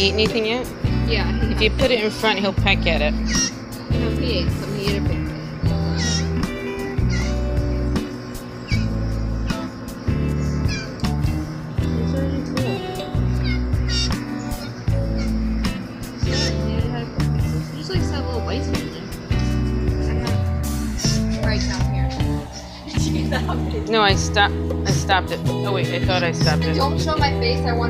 eat anything yet? Yeah. If you put it in front, he'll peck at it. No, he ate some. He ate a big bit. It's really cool. Just like some little bites in there. Right down here. No, I stopped it. Oh wait, I thought I stopped it. Don't show my face. I want to.